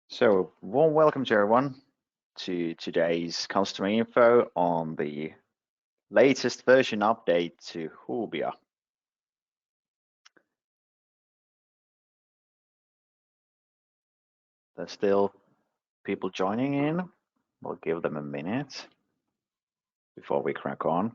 So, warm welcome to everyone to today's customer info on the latest version update to Huubia. There's still people joining in. We'll give them a minute before we crack on.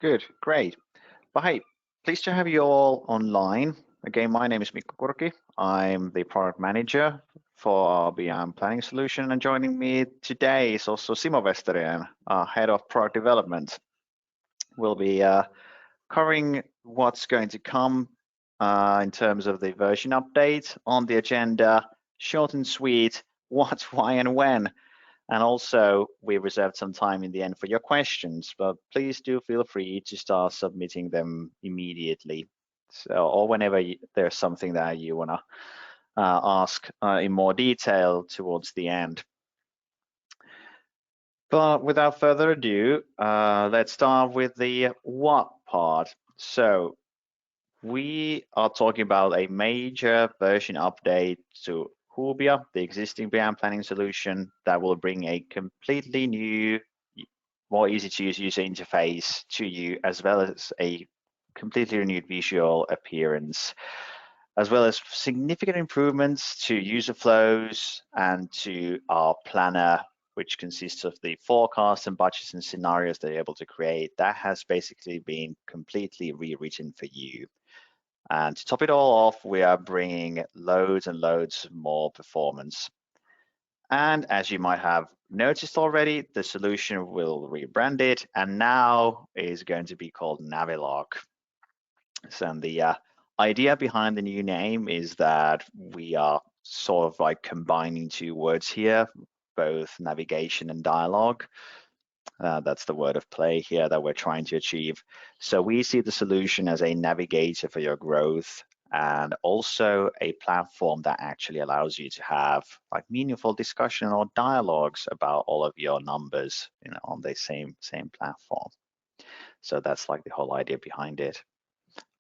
Good, great. But hey, pleased to have you all online. Again, my name is Mikko Kurki. I'm the product manager for our BIM planning solution, and joining me today is also Simo Westerien, our head of product development. We'll be covering what's going to come in terms of the version update on the agenda, short and sweet, what, why, and when. And also, we reserved some time in the end for your questions, but please do feel free to start submitting them immediately. So, or whenever there's something that you want to ask in more detail towards the end. But without further ado, let's start with the what part. So we are talking about a major version update to Huubia, the existing BIM planning solution that will bring a completely new, more easy to use user interface to you, as well as a completely renewed visual appearance, as well as significant improvements to user flows and to our planner, which consists of the forecasts and budgets and scenarios they're able to create. That has basically been completely rewritten for you. And to top it all off, we are bringing loads and loads more performance. And as you might have noticed already, the solution will rebrand it and now is going to be called Naviloq. So the idea behind the new name is that we are sort of like combining two words here, both navigation and dialogue. That's the word of play here that we're trying to achieve. So we see the solution as a navigator for your growth and also a platform that actually allows you to have like meaningful discussion or dialogues about all of your numbers, on the same platform. So that's like the whole idea behind it.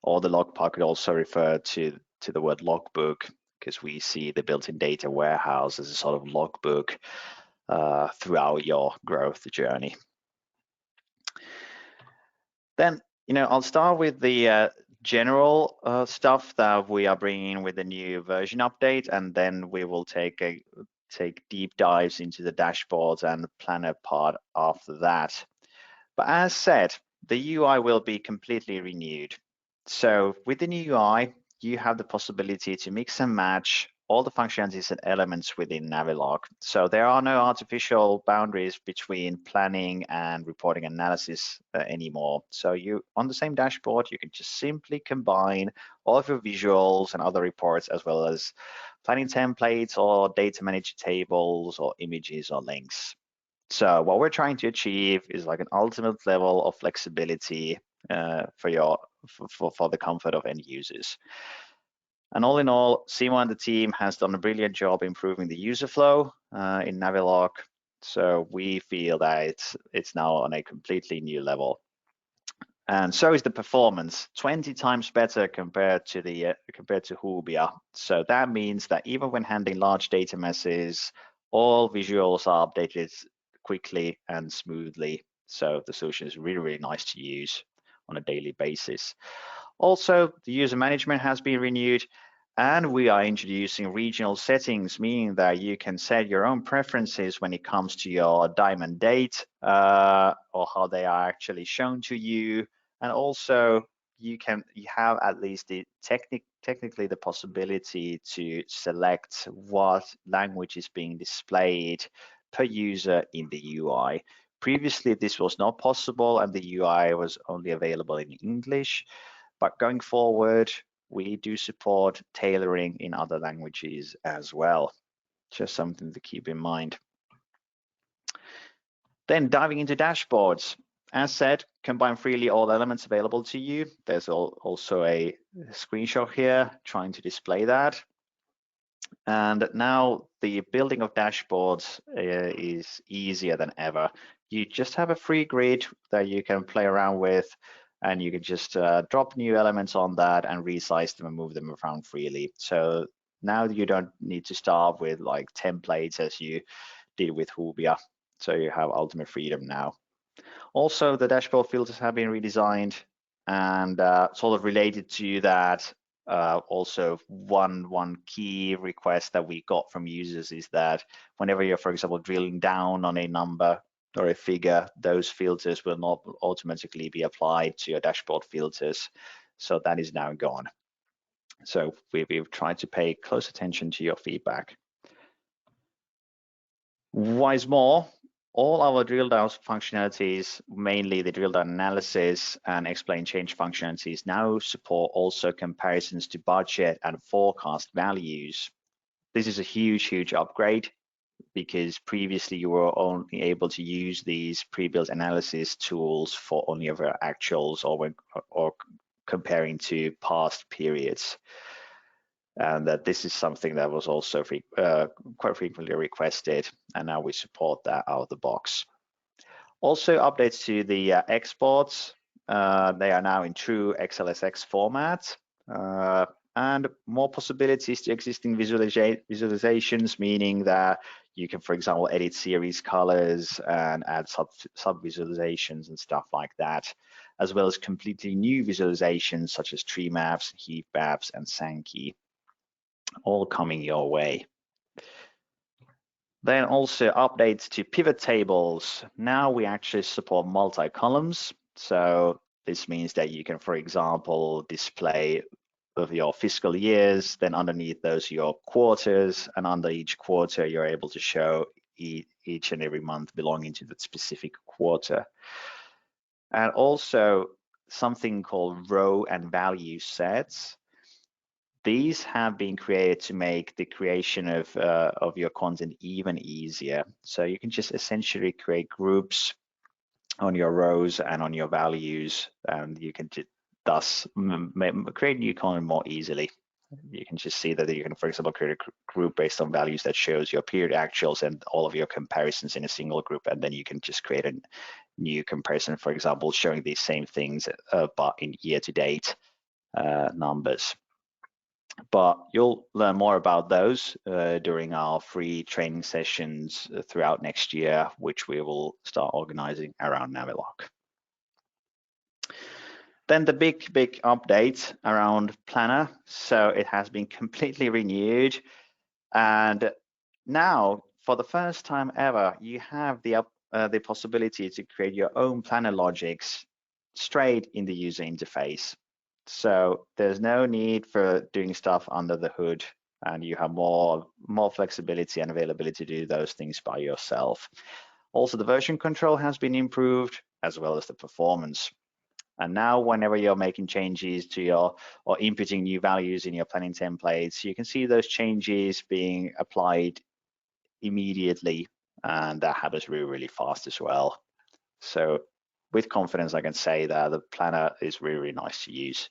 Or the log part could also refer to the word logbook, because we see the built-in data warehouse as a sort of logbook throughout your growth journey. Then, I'll start with the general stuff that we are bringing with the new version update, and then we will take deep dives into the dashboards and the planner part after that. But as said, the UI will be completely renewed. So with the new UI, you have the possibility to mix and match all the functionalities and elements within Naviloq. So there are no artificial boundaries between planning and reporting analysis anymore. So you, on the same dashboard, you can just simply combine all of your visuals and other reports, as well as planning templates or data manager tables or images or links. So what we're trying to achieve is like an ultimate level of flexibility for the comfort of end users. And all in all, Simo and the team has done a brilliant job improving the user flow in Naviloq. So we feel that it's now on a completely new level. And so is the performance, 20 times better compared to Huubia. So that means that even when handling large data masses, all visuals are updated quickly and smoothly. So the solution is really, really nice to use on a daily basis. Also, the user management has been renewed, and we are introducing regional settings, meaning that you can set your own preferences when it comes to your diamond date or how they are actually shown to you. And also, you have at least the technically the possibility to select what language is being displayed per user in the UI. Previously, this was not possible, and the UI was only available in English. But going forward, we do support tailoring in other languages as well. Just something to keep in mind. Then diving into dashboards. As said, combine freely all elements available to you. There's also a screenshot here trying to display that. And now the building of dashboards is easier than ever. You just have a free grid that you can play around with, and you can just drop new elements on that and resize them and move them around freely. So now you don't need to start with like templates as you did with Huubia. So you have ultimate freedom now. Also, the dashboard filters have been redesigned, and sort of related to that, also one key request that we got from users is that whenever you're, for example, drilling down on a number or a figure, those filters will not automatically be applied to your dashboard filters. So that is now gone. So we've tried to pay close attention to your feedback. Wise more, all our drill down functionalities, mainly the drill down analysis and explain change functionalities, now support also comparisons to budget and forecast values. This is a huge upgrade because previously you were only able to use these pre-built analysis tools for only over actuals or comparing to past periods. And that this is something that was also quite frequently requested, and now we support that out of the box. Also, updates to the exports. They are now in true XLSX format, and more possibilities to existing visualizations, meaning that you can, for example, edit series colors and add sub visualizations and stuff like that, as well as completely new visualizations such as tree maps, heat maps, and Sankey, all coming your way. Then also updates to pivot tables. Now we actually support multi-columns. So this means that you can, for example, display of your fiscal years, then underneath those your quarters, and under each quarter you're able to show each and every month belonging to that specific quarter. And also something called row and value sets. These have been created to make the creation of your content even easier. So you can just essentially create groups on your rows and on your values, and you can thus create new content more easily. You can just see that you can, for example, create a group based on values that shows your period actuals and all of your comparisons in a single group, and then you can just create a new comparison, for example, showing these same things but in year-to-date numbers. But you'll learn more about those during our free training sessions throughout next year, which we will start organizing around Naviloq. Then the big update around Planner. So it has been completely renewed. And now, for the first time ever, you have the possibility to create your own Planner logics straight in the user interface. So there's no need for doing stuff under the hood, and you have more flexibility and availability to do those things by yourself. Also, the version control has been improved, as well as the performance. And now whenever you're making changes to your, or inputting new values in your planning templates, you can see those changes being applied immediately, and that happens really fast as well. So with confidence, I can say that the planner is really nice to use.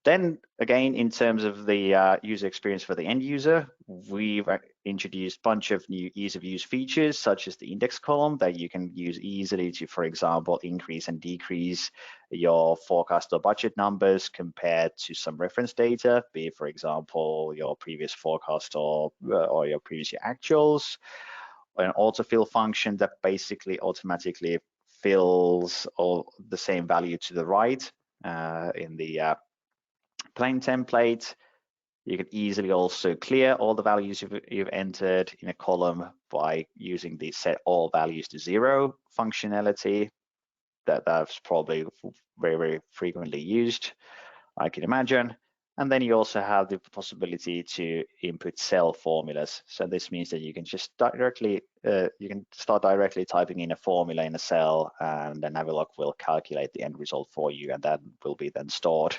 Then again, in terms of the user experience for the end user, we've introduced a bunch of new ease of use features, such as the index column that you can use easily to, for example, increase and decrease your forecast or budget numbers compared to some reference data, be it, for example, your previous forecast or your previous actuals. An autofill function that basically automatically fills all the same value to the right in the plain template. You can easily also clear all the values you've entered in a column by using the set all values to zero functionality. That's probably very frequently used, I can imagine. And then you also have the possibility to input cell formulas. So this means that you can just directly, start directly typing in a formula in a cell, and then Naviloq will calculate the end result for you, and that will be then stored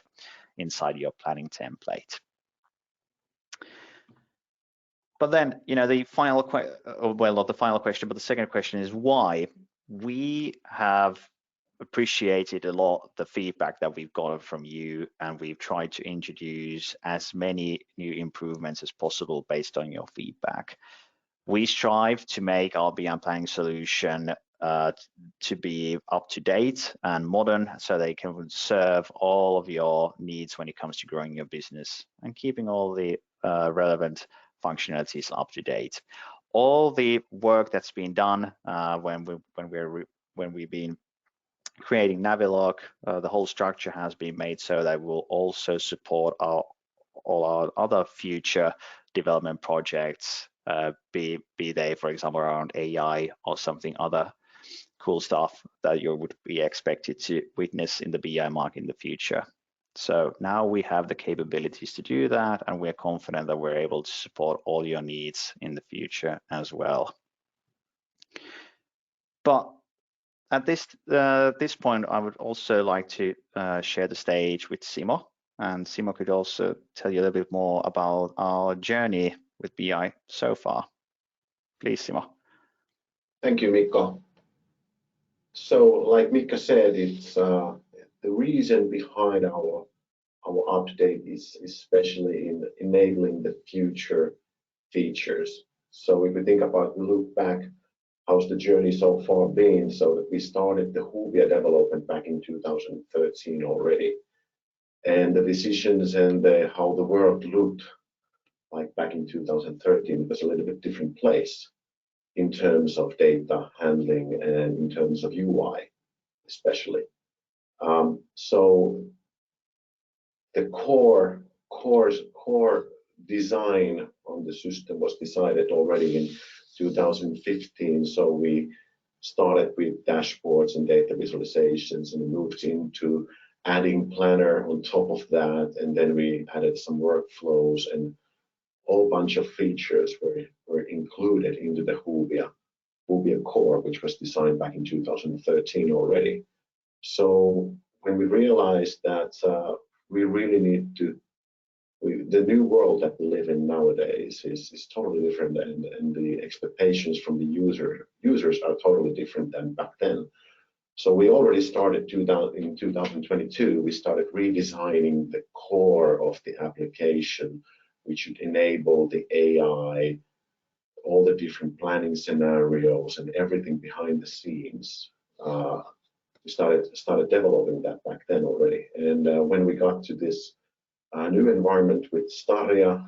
inside your planning template. But then, the final well, not the final question, but the second question is why. We have appreciated a lot the feedback that we've gotten from you, and we've tried to introduce as many new improvements as possible based on your feedback. We strive to make our BM planning solution to be up to date and modern, so they can serve all of your needs when it comes to growing your business and keeping all the relevant functionalities up to date. All the work that's been done when we've been creating Naviloq, the whole structure has been made so that we'll also support all our other future development projects, be they, for example, around AI or something other cool stuff that you would be expected to witness in the BI market in the future. So now we have the capabilities to do that, and we're confident that we're able to support all your needs in the future as well. But at this point, I would also like to share the stage with Simo, and Simo could also tell you a little bit more about our journey with BI so far. Please, Simo. Thank you, Mikko. So, like Mikko said, it's the reason behind our update is especially in enabling the future features. So, if we think about, we look back, how's the journey so far been? So that we started the Huubia development back in 2013 already, and the decisions and how the world looked like back in 2013 was a little bit different place in terms of data handling and in terms of UI, especially. So the core design on the system was decided already in 2015. So we started with dashboards and data visualizations, and moved into adding planner on top of that, and then we added some workflows, and a whole bunch of features were included into the Huubia core, which was designed back in 2013 already. So when we realized that we really need to, the new world that we live in nowadays is totally different, and the expectations from the users are totally different than back then. So we already started in 2022, we started redesigning the core of the application, which should enable the AI, all the different planning scenarios and everything behind the scenes. We started developing that back then already. And when we got to this new environment with Staria,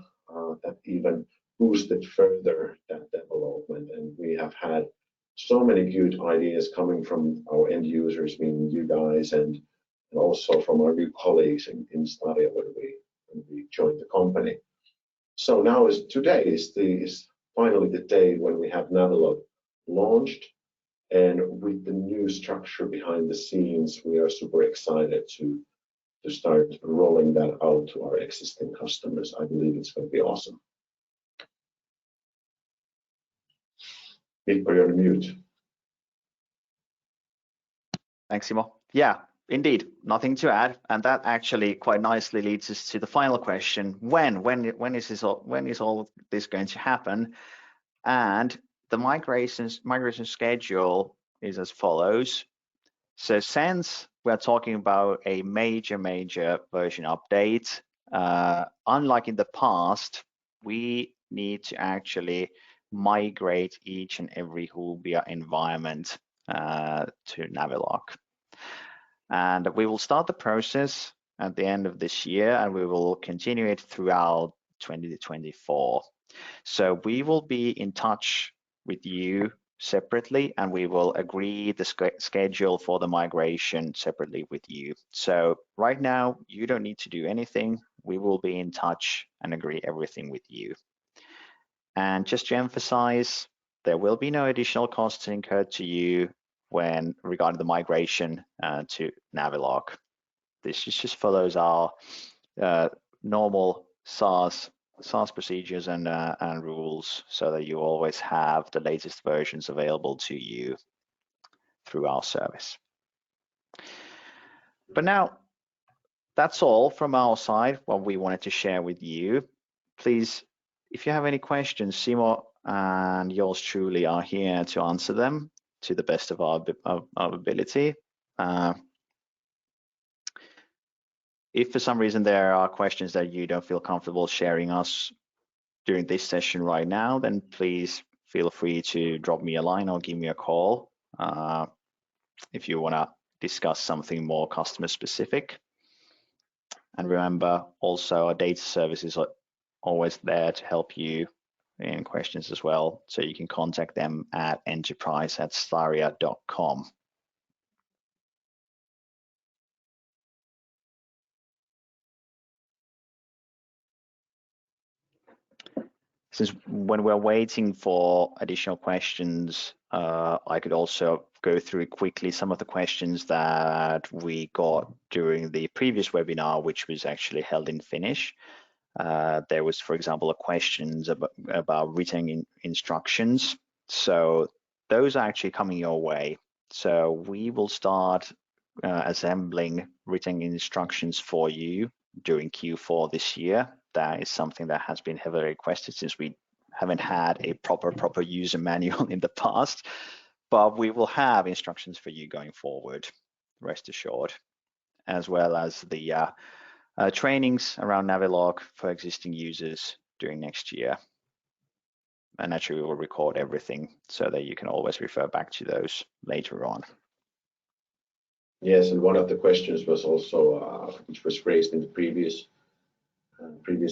that even boosted further that development. And we have had so many good ideas coming from our end users, meaning you guys, and also from our new colleagues in Staria when we joined the company. So now today is finally the day when we have Naviloq launched, and with the new structure behind the scenes, we are super excited to start rolling that out to our existing customers. I believe it's going to be awesome. Mikko, you're on mute. Thanks, Simo. Yeah, indeed, nothing to add, and that actually quite nicely leads us to the final question: when is all this going to happen? And the migration schedule is as follows. So since we're talking about a major version update, unlike in the past, we need to actually migrate each and every Huubia environment to Naviloq. And we will start the process at the end of this year, and we will continue it throughout 2024. So we will be in touch with you separately, and we will agree the schedule for the migration separately with you. So right now, you don't need to do anything. We will be in touch and agree everything with you. And just to emphasize, there will be no additional costs incurred to you when regarding the migration to Naviloq. This just follows our normal SaaS procedures and rules, so that you always have the latest versions available to you through our service. But now, that's all from our side, what we wanted to share with you. Please, if you have any questions, Simo and yours truly are here to answer them to the best of our ability. If for some reason there are questions that you don't feel comfortable sharing us during this session right now, then please feel free to drop me a line or give me a call if you want to discuss something more customer specific. And remember, also our data services are always there to help you in questions as well. So you can contact them at enterprise@staria.com. Since when we're waiting for additional questions, I could also go through quickly some of the questions that we got during the previous webinar, which was actually held in Finnish. There was, for example, a questions about written instructions. So those are actually coming your way. So we will start assembling written instructions for you during Q4 this year. That is something that has been heavily requested since we haven't had a proper user manual in the past, but we will have instructions for you going forward, rest assured, as well as the trainings around Naviloq for existing users during next year. And naturally, we will record everything so that you can always refer back to those later on. Yes, and one of the questions was also, which was raised in the previous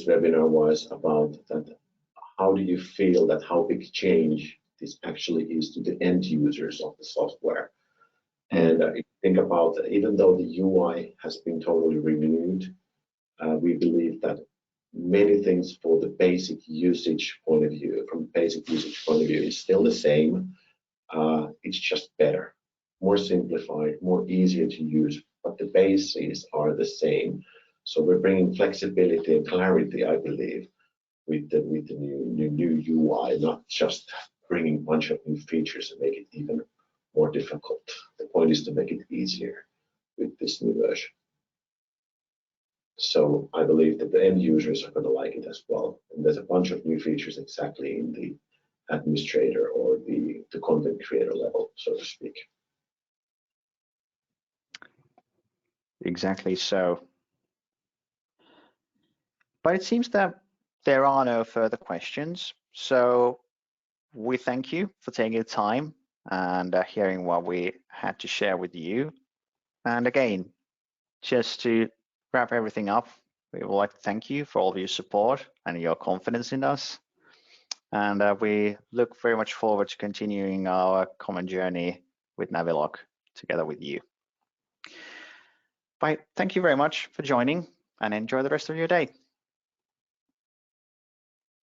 webinar, was about that. How do you feel that how big change this actually is to the end users of the software? And if you think about that, even though the UI has been totally renewed, we believe that many things for the basic usage point of view, is still the same. It's just better, more simplified, more easier to use, but the bases are the same. So we're bringing flexibility and clarity, I believe, with the new UI, not just bringing a bunch of new features and make it even more difficult. The point is to make it easier with this new version. So I believe that the end users are going to like it as well. And there's a bunch of new features exactly in the administrator or the content creator level, so to speak. Exactly so. But it seems that there are no further questions. So we thank you for taking the time and hearing what we had to share with you. And again, just to wrap everything up, we would like to thank you for all of your support and your confidence in us. And we look very much forward to continuing our common journey with Naviloq together with you. Bye. Thank you very much for joining and enjoy the rest of your day.